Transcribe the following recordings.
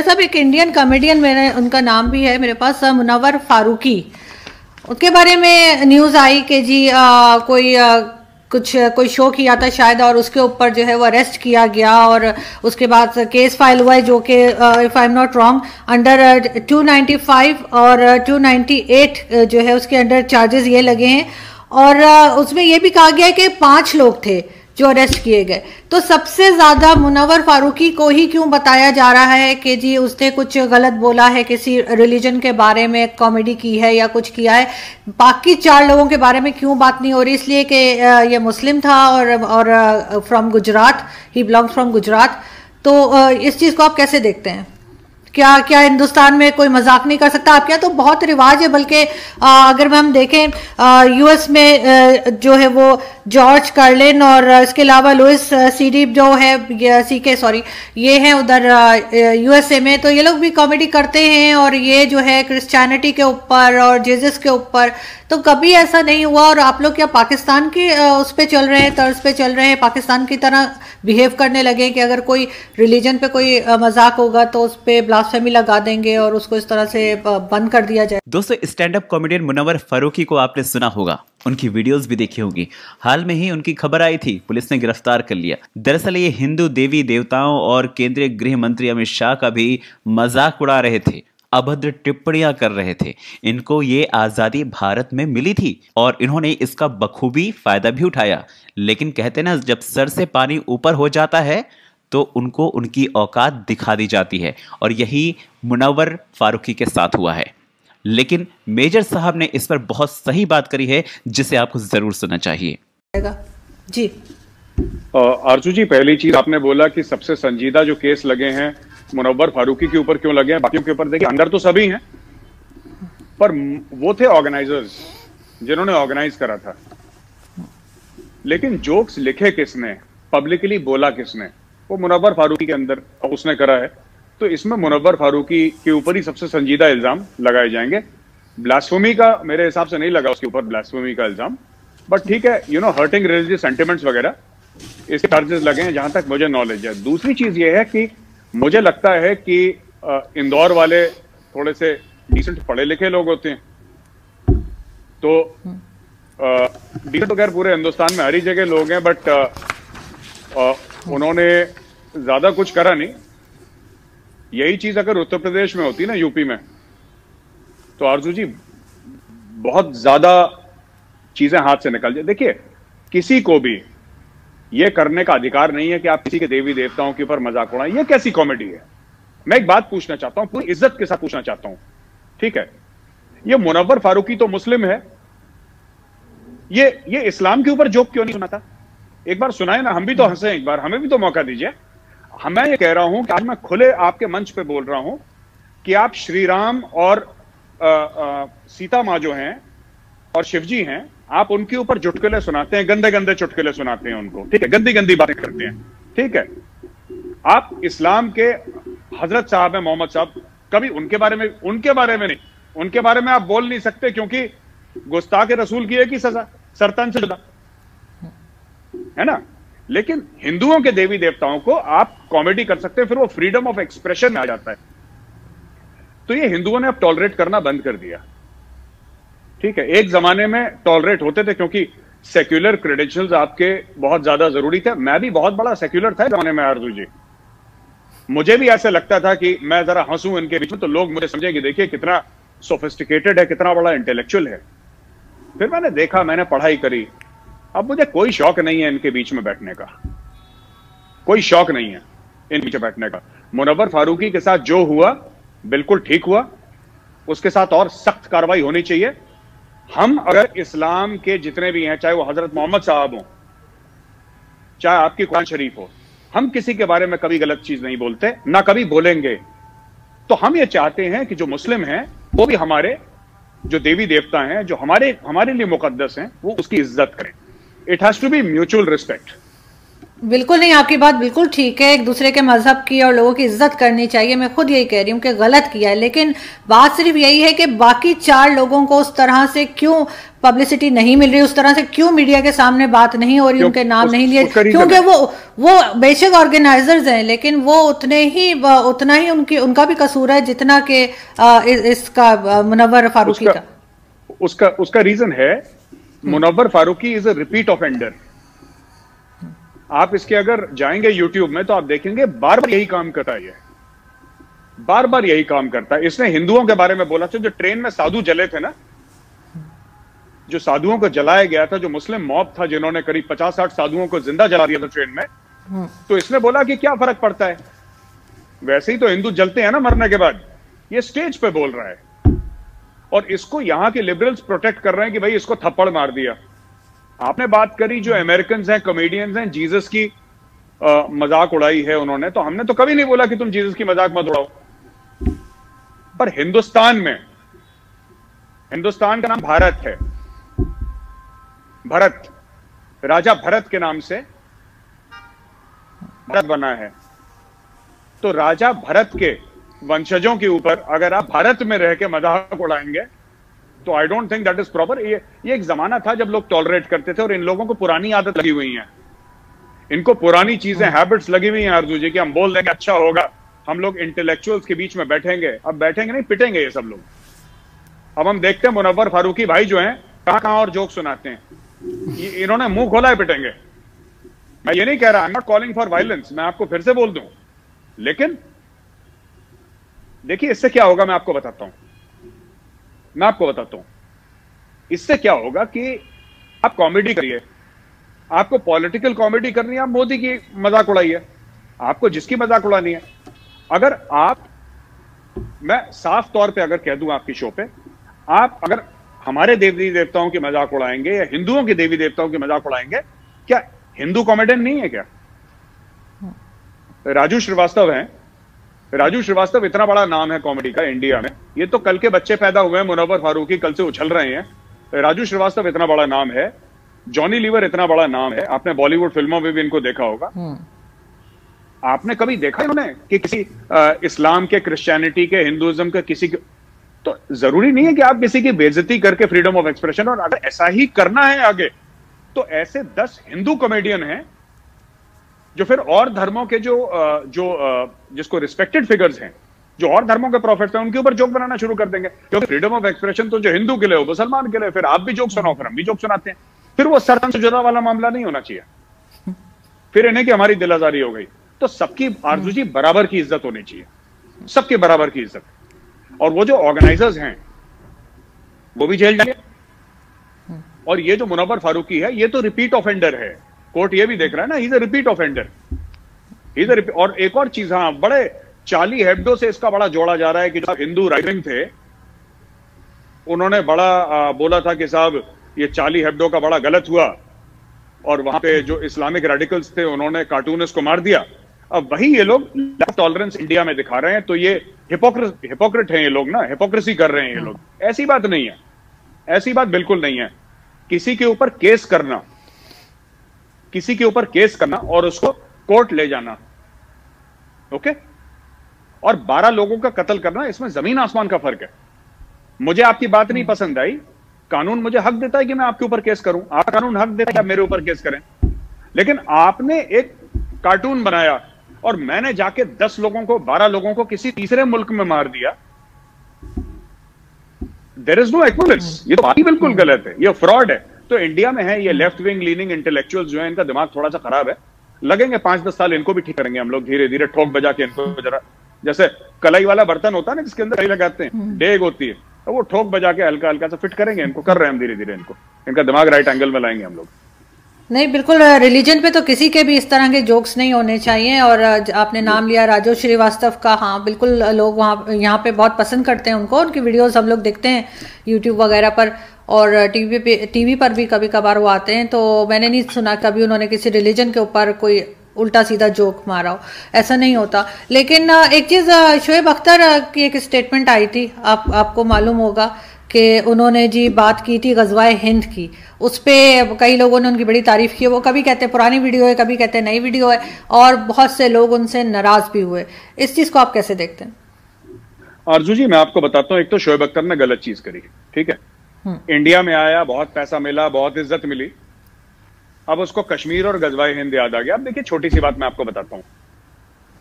सब एक Indian comedian, मैंने उनका नाम भी है मेरे पास, मुनव्वर फारूकी, उसके बारे में न्यूज़ आई कि जी कोई शो किया था शायद, और उसके ऊपर जो है वो अरेस्ट किया गया, और उसके बाद केस फाइल हुआ है जो कि if I am not wrong under 295 और 298 जो है उसके अंडर चार्जेस ये लगे हैं, और उसमें ये भी कहा गया है कि 5 लोग थे जो अरेस्ट किए गए। तो सबसे ज्यादा मुनव्वर फारूकी को ही क्यों बताया जा रहा है कि जी उसने कुछ गलत बोला है, किसी रिलीजन के बारे में कॉमेडी की है या कुछ किया है, बाकी 4 लोगों के बारे में क्यों बात नहीं हो रही? इसलिए कि ये मुस्लिम था और from Gujarat, he belongs from Gujarat. तो इस चीज को आप कैसे देखते हैं? क्या हिंदुस्तान में कोई मजाक नहीं कर सकता? आपके यहाँ तो बहुत रिवाज है, बल्कि अगर हम देखें यूएस में जो है वो जॉर्ज कार्लिन और इसके अलावा लुइस सीडी जो है सीके सॉरी ये हैं उधर यूएसए में, तो ये लोग भी कॉमेडी करते हैं, और ये जो है क्रिश्चियनिटी के ऊपर और जीसस के ऊपर। तो कभी ऐसा नहीं हुआ, और आप लोग क्या पाकिस्तान के उस पे चल रहे हैं, तर्ज पे चल रहे हैं, पाकिस्तान की तरह बिहेव करने लगे कि अगर कोई रिलीजन पे कोई मजाक होगा तो उस पे ब्लास्फेमी लगा देंगे और उसको इस तरह से बंद कर दिया जाए? दोस्तों, stand up comedian Munawar Faruqui को आपने सुना होगा, उनकी वीडियोस भी देखी होगी। हाल में ही उनकी खबर आई थी, पुलिस ने गिरफ्तार कर लिया। दरअसल ये हिंदू देवी देवताओं और केंद्रीय गृह मंत्री अमित शाह का भी मजाक उड़ा रहे थे, अभद्र टिप्पणियां कर रहे थे। इनको ये आजादी भारत में मिली थी और इन्होंने इसका बखूबी फायदा भी उठाया। लेकिन कहते ना, जब सर से पानी ऊपर हो जाता है तो उनको उनकी औकात दिखा दी जाती है, और यही मुनव्वर फारूकी के साथ हुआ है। लेकिन मेजर साहब ने इस पर बहुत सही बात करी है, जिसे आपको जरूर सुनना चाहिए। जी आरजू जी, पहली चीज आपने बोला कि सबसे संजीदा जो केस लगे हैं मुनव्वर फारूकी के ऊपर क्यों लगे हैं, बाकियों के ऊपर देखिए अंदर तो सभी हैं, पर वो थे ऑर्गेनाइजर्स जिन्होंने ऑर्गेनाइज करा था। लेकिन जोक्स लिखे किसने, पब्लिकली बोला किसने? वो मुनव्वर फारूकी के अंदर उसने करा है। तो इसमें मुनव्वर फारूकी के ऊपर ही सबसे संजीदा इल्जाम लगाए जाएंगे। ब्लास्फेमी का मेरे हिसाब से नहीं लगा उसके ऊपर ब्लास्फेमी का इल्जाम, बट ठीक है, हर्टिंग रिलीजियस सेंटिमेंट्स वगैरह इसके चार्जेस लगे हैं जहां तक मुझे नॉलेज है। दूसरी चीज ये है कि मुझे लगता है कि इंदौर वाले थोड़े से डिसेंट पढ़े लिखे लोग होते हैं, तो डिसेंट तो खैर पूरे हिंदुस्तान में हर ही जगह लोग हैं, बट उन्होंने ज्यादा कुछ करा नहीं। यही चीज अगर उत्तर प्रदेश में होती ना, यूपी में, तो आरजू जी बहुत ज्यादा चीजें हाथ से निकल जाए। देखिए, किसी को भी यह करने का अधिकार नहीं है कि आप किसी के देवी देवताओं के ऊपर मजाक उड़ाएं। यह कैसी कॉमेडी है? मैं एक बात पूछना चाहता हूं, पूरी इज्जत के साथ पूछना चाहता हूं, ठीक है? यह मुनव्वर फारूकी तो मुस्लिम है, ये इस्लाम के ऊपर जोक क्यों नहीं सुनाता? एक बार सुनाए ना, हम भी तो हंसे, एक बार हमें भी तो मौका दीजिए। मैं ये कह रहा हूं कि आज मैं खुले आपके मंच पे बोल रहा हूं कि आप श्री राम और सीता मां जो हैं और शिव जी हैं, आप उनके ऊपर चुटकुले सुनाते हैं, गंदे गंदे चुटकुले सुनाते हैं उनको, ठीक है? गंदी गंदी बातें करते हैं, ठीक है? आप इस्लाम के हजरत साहब हैं, मोहम्मद साहब, कभी उनके बारे में नहीं, उनके बारे में आप बोल नहीं सकते, क्योंकि गुस्ताख रसूल की एक ही सजा, सरतन से जुदा, है ना? लेकिन हिंदुओं के देवी देवताओं को आप कॉमेडी कर सकते हैं, फिर वो फ्रीडम ऑफ एक्सप्रेशन में आ जाता है। तो ये हिंदुओं ने अब टॉलरेट करना बंद कर दिया, ठीक है? एक जमाने में टॉलरेट होते थे क्योंकि सेक्युलर क्रेडेंशियल्स आपके बहुत ज्यादा जरूरी थे। मैं भी बहुत बड़ा सेक्युलर था जमाने में आरजू जी। मुझे भी ऐसे लगता था कि मैं जरा हंसूं इनके बीच में तो लोग मुझे समझेंगे, देखिए कितना सोफिस्टिकेटेड है, कितना बड़ा इंटेलेक्चुअल है। फिर मैंने देखा, मैंने पढ़ाई करी, अब मुझे कोई शौक नहीं है इनके बीच में बैठने का, कोई शौक नहीं है इन बीच में बैठने का। मुनव्वर फारूकी के साथ जो हुआ बिल्कुल ठीक हुआ, उसके साथ और सख्त कार्रवाई होनी चाहिए। हम अगर इस्लाम के जितने भी हैं, चाहे वो हजरत मोहम्मद साहब हो, चाहे आपकी कुरान शरीफ हो, हम किसी के बारे में कभी गलत चीज नहीं बोलते, ना कभी बोलेंगे। तो हम ये चाहते हैं कि जो मुस्लिम हैं वो भी हमारे जो देवी देवता हैं, जो हमारे लिए मुकद्दस हैं, वो उसकी इज्जत करें। It has to be mutual respect. बिल्कुल नहीं, आपकी बात बिल्कुल ठीक है। एक दूसरे के मजहब की और लोगों की इज्जत करनी चाहिए, मैं खुद यही कह रही हूँ कि गलत किया है, लेकिन बात सिर्फ यही है कि बाकी 4 लोगों को उस तरह से क्यों पब्लिसिटी नहीं मिल रही, उस तरह से क्यों मीडिया के सामने बात नहीं हो रही, उनके नाम नहीं लिए, क्योंकि वो बेशक ऑर्गेनाइजर्स हैं, लेकिन वो उतना ही उनका भी कसूर है जितना कि इसका मुनव्वर फारूकी का। उसका रीजन है Munawar Faruqui is a repeat offender. आप इसके अगर जाएंगे यूट्यूब में तो आप देखेंगे बार बार यही काम करता है, बार बार यही काम करता है। इसने हिंदुओं के बारे में बोला था, जो ट्रेन में साधु जले थे ना, जो साधुओं को जलाया गया था, जो मुस्लिम मॉब था जिन्होंने करीब 50-60 साधुओं को जिंदा जला दिया था ट्रेन में, तो इसने बोला कि क्या फर्क पड़ता है, वैसे ही तो हिंदू जलते हैं ना मरने के बाद। ये स्टेज पे बोल रहा है और इसको यहां के लिबरल्स प्रोटेक्ट कर रहे हैं कि भाई इसको थप्पड़ मार दिया। आपने बात करी जो अमेरिकन हैं, कॉमेडियंस हैं, जीसस की मजाक उड़ाई है उन्होंने, तो हमने तो कभी नहीं बोला कि तुम जीसस की मजाक मत उड़ाओ। पर हिंदुस्तान में, हिंदुस्तान का नाम भारत है, भरत, राजा भरत के नाम से भारत बना है। तो राजा भरत के वंशजों के ऊपर अगर आप भारत में रह के मजाक उड़ाएंगे तो I don't think that is proper. ये एक जमाना था जब लोग टॉलरेट करते थे और इन लोगों को पुरानी आदत लगी हुई है, इनको पुरानी चीजें, हैबिट्स लगी हुई हैं आरजू जी, कि हम बोल देंगे अच्छा होगा, हम लोग इंटेलेक्चुअल्स के बीच में बैठेंगे। अब बैठेंगे नहीं, पिटेंगे ये सब लोग। अब हम देखते हैं मुनव्वर फारूकी भाई जो हैं कहां और जोक सुनाते हैं, इन्होंने मुंह खोला है, पिटेंगे। मैं ये नहीं कह रहा, I am not calling for violence, मैं आपको फिर से बोल दूं, लेकिन देखिए इससे क्या होगा, मैं आपको बताता हूं। इससे क्या होगा कि आप कॉमेडी करिए, आपको पॉलिटिकल कॉमेडी करनी है, आप मोदी की मजाक उड़ाइए, आपको जिसकी मजाक उड़ानी है। अगर आप, मैं साफ तौर पे अगर कह दूं आपकी शो पे, आप अगर हमारे देवी देवताओं की मजाक उड़ाएंगे या हिंदुओं के देवी देवताओं की मजाक उड़ाएंगे, क्या हिंदू कॉमेडियन नहीं है क्या? राजू श्रीवास्तव हैं, राजू श्रीवास्तव इतना बड़ा नाम है कॉमेडी का इंडिया में, ये तो कल के बच्चे पैदा हुए हैं, मुनव्वर फारूकी कल से उछल रहे हैं। राजू श्रीवास्तव इतना बड़ा नाम है, जॉनी लीवर इतना बड़ा नाम है, आपने बॉलीवुड फिल्मों में भी इनको देखा होगा। आपने कभी देखा इन्होंने कि किसी इस्लाम के, क्रिश्चियनिटी के, हिंदुइज्म के किसी के, तो जरूरी नहीं है कि आप किसी की बेइज्जती करके फ्रीडम ऑफ एक्सप्रेशन, और अगर ऐसा ही करना है आगे तो ऐसे 10 हिंदू कॉमेडियन हैं जो फिर और धर्मों के जिसको रिस्पेक्टेड फिगर्स हैं, जो और धर्मों के प्रॉफिट्स हैं, उनके ऊपर जोक बनाना शुरू कर देंगे। क्योंकि फ्रीडम ऑफ एक्सप्रेशन तो जो हिंदू के लिए हो, मुसलमान के लिए, फिर आप भी जोक सुनाओ, फिर हम भी जोक सुनाते हैं। फिर वो सरदम से जुदा वाला मामला नहीं होना चाहिए, फिर इन्हें कि हमारी दिल आजारी हो गई। तो सबकी आरजू जी बराबर की इज्जत होनी चाहिए, सबके बराबर की इज्जत। और वो जो ऑर्गेनाइजर्स हैं वो भी जेल जाएंगे। और ये जो मुनव्वर फारूकी है, ये तो रिपीट ऑफेंडर है, कोर्ट ये भी देख रहा है ना, he is a repeat offender. और एक और चीज, हाँ, बड़े चार्ली हेब्डो से इसका बड़ा जोड़ा जा रहा है कि जो हिंदू राइट विंग थे उन्होंने बड़ा बोला था कि साहब ये चार्ली हेब्डो का बड़ा गलत हुआ, और वहां पे जो इस्लामिक रेडिकल्स थे उन्होंने कार्टूनिस्ट को मार दिया। अब वही ये लोग लैक टॉलरेंस इंडिया में दिखा रहे हैं, तो ये हिपोक्रेट हैं ये लोग ना, हिपोक्रेसी कर रहे हैं ये लोग। ऐसी बात नहीं है, ऐसी बात बिल्कुल नहीं है। किसी के ऊपर केस करना और उसको कोर्ट ले जाना, ओके, और 12 लोगों का कत्ल करना, इसमें जमीन आसमान का फर्क है। मुझे आपकी बात नहीं पसंद आई, कानून मुझे हक देता है कि मैं आपके ऊपर केस करूं, आपका कानून हक देता है कि आप मेरे ऊपर केस करें, लेकिन आपने एक कार्टून बनाया और मैंने जाके 10 लोगों को, 12 लोगों को किसी तीसरे मुल्क में मार दिया। देयर इज नो इक्विवेलेंस, ये तो बात ही बिल्कुल गलत है, ये फ्रॉड है। तो इंडिया में है ये लेफ्ट विंग लीनिंग इंटेलेक्चुअल्स जो है, इनका दिमाग थोड़ा सा खराब है, लगेंगे 5-10 साल, इनको भी ठीक करेंगे हम लोग धीरे धीरे, ठोक बजा के इनको। जरा जैसे कलाई वाला बर्तन होता है ना जिसके अंदर कलाई लगाते हैं, डेग होती है, तो वो ठोक बजा के हल्का हल्का सा फिट करेंगे इनको, कर रहे हैं हम धीरे धीरे, इनका दिमाग राइट एंगल में लाएंगे हम लोग। नहीं, बिल्कुल रिलीजन पे तो किसी के भी इस तरह के जोक्स नहीं होने चाहिए। और आपने नाम लिया राजू श्रीवास्तव का, हाँ बिल्कुल, लोग वहाँ यहाँ पे बहुत पसंद करते हैं उनको, उनकी वीडियोस हम लोग देखते हैं यूट्यूब वगैरह पर, और टीवी पर भी कभी कभार वो आते हैं। तो मैंने नहीं सुना कभी उन्होंने किसी रिलीजन के ऊपर कोई उल्टा सीधा जोक मारा हो, ऐसा नहीं होता। लेकिन एक चीज़, शोएब अख्तर की एक स्टेटमेंट आई थी, आपको मालूम होगा कि उन्होंने जी बात की थी गजवाए हिंद की, उस पर कई लोगों ने उनकी बड़ी तारीफ की। वो कभी कहते हैं पुरानी वीडियो है, कभी कहते हैं नई वीडियो है, और बहुत से लोग उनसे नाराज भी हुए। इस चीज को आप कैसे देखते हैं? आरजू जी, मैं आपको बताता हूँ, एक तो शोएब अख्तर ने गलत चीज करी, ठीक है। इंडिया में आया, बहुत पैसा मिला, बहुत इज्जत मिली, अब उसको कश्मीर और गजवाए हिंद याद आ गया। अब देखिए, छोटी सी बात मैं आपको बताता हूँ।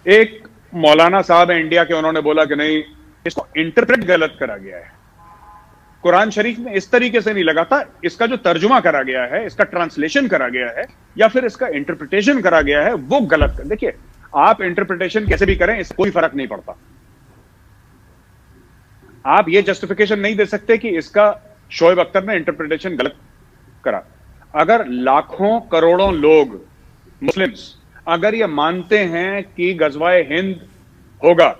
एक मौलाना साहब है इंडिया के, उन्होंने बोला कि नहीं, इसको इंटरप्रेट गलत करा गया है, कुरान शरीफ में इस तरीके से नहीं लगा था, इसका जो तर्जुमा करा गया है, इसका ट्रांसलेशन करा गया है, या फिर इसका इंटरप्रिटेशन करा गया है, वो गलत। देखिए, आप इंटरप्रिटेशन कैसे भी करें, इससे कोई फर्क नहीं पड़ता। आप ये जस्टिफिकेशन नहीं दे सकते कि इसका शोएब अख्तर ने इंटरप्रिटेशन गलत करा। अगर लाखों करोड़ों लोग मुस्लिम्स अगर ये मानते हैं कि गजवाए हिंद होगा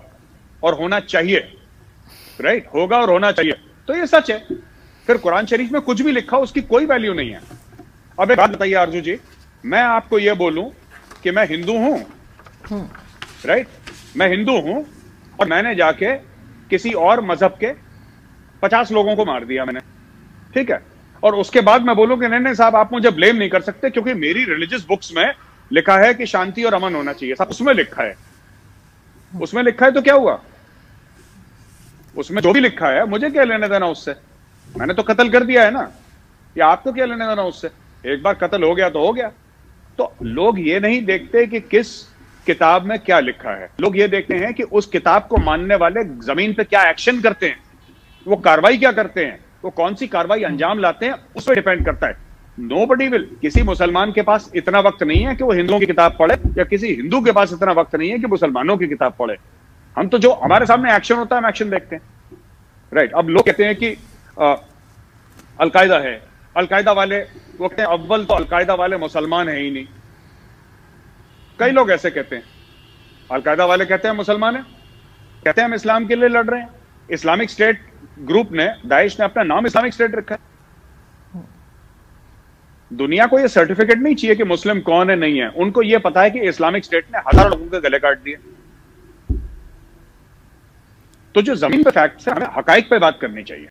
और होना चाहिए, राइट, होगा और होना चाहिए, तो ये सच है। फिर कुरान शरीफ में कुछ भी लिखा, उसकी कोई वैल्यू नहीं है। अब एक बात बताइए आरजू जी, मैं आपको ये बोलूं कि मैं हिंदू हूं, राइट, मैं हिंदू हूं, और मैंने जाके किसी और मजहब के 50 लोगों को मार दिया मैंने, ठीक है, और उसके बाद मैं बोलूं कि नहीं नहीं साहब, आप मुझे ब्लेम नहीं कर सकते, क्योंकि मेरी रिलीजियस बुक्स में लिखा है कि शांति और अमन होना चाहिए। साहब, उसमें लिखा है, उसमें लिखा है, तो क्या हुआ? उसमें जो भी लिखा है, मुझे क्या लेने देना उससे? मैंने तो कत्ल कर दिया है ना, या आपको क्या लेने देना उससे? एक बार कत्ल हो गया तो हो गया। तो लोग ये नहीं देखते कि किस किताब में क्या लिखा है, लोग ये देखते हैं कि उस किताब को मानने वाले जमीन पे क्या एक्शन करते हैं, वो कार्रवाई क्या करते हैं, वो कौन सी कार्रवाई अंजाम लाते हैं, उस पर डिपेंड करता है। नोबडी विल, किसी मुसलमान के पास इतना वक्त नहीं है कि वो हिंदुओं की किताब पढ़े, या किसी हिंदू के पास इतना वक्त नहीं है कि मुसलमानों की किताब पढ़े। हम तो जो हमारे सामने एक्शन होता है, हम एक्शन देखते हैं, राइट। अब लोग कहते हैं कि अलकायदा है, अलकायदा वाले, वो कहते हैं अव्वल तो अलकायदा वाले मुसलमान है ही नहीं। कई लोग ऐसे कहते हैं, अलकायदा वाले कहते हैं मुसलमान है, कहते हैं हम इस्लाम के लिए लड़ रहे हैं। इस्लामिक स्टेट ग्रुप ने, दाइश ने अपना नाम इस्लामिक स्टेट रखा है। दुनिया को यह सर्टिफिकेट नहीं चाहिए कि मुस्लिम कौन है, नहीं है, उनको यह पता है कि इस्लामिक स्टेट ने हजारों लोगों के गले काट दिए। तो जो जमीन पे फैक्ट्स है, हमें हकाइक पे बात करनी चाहिए।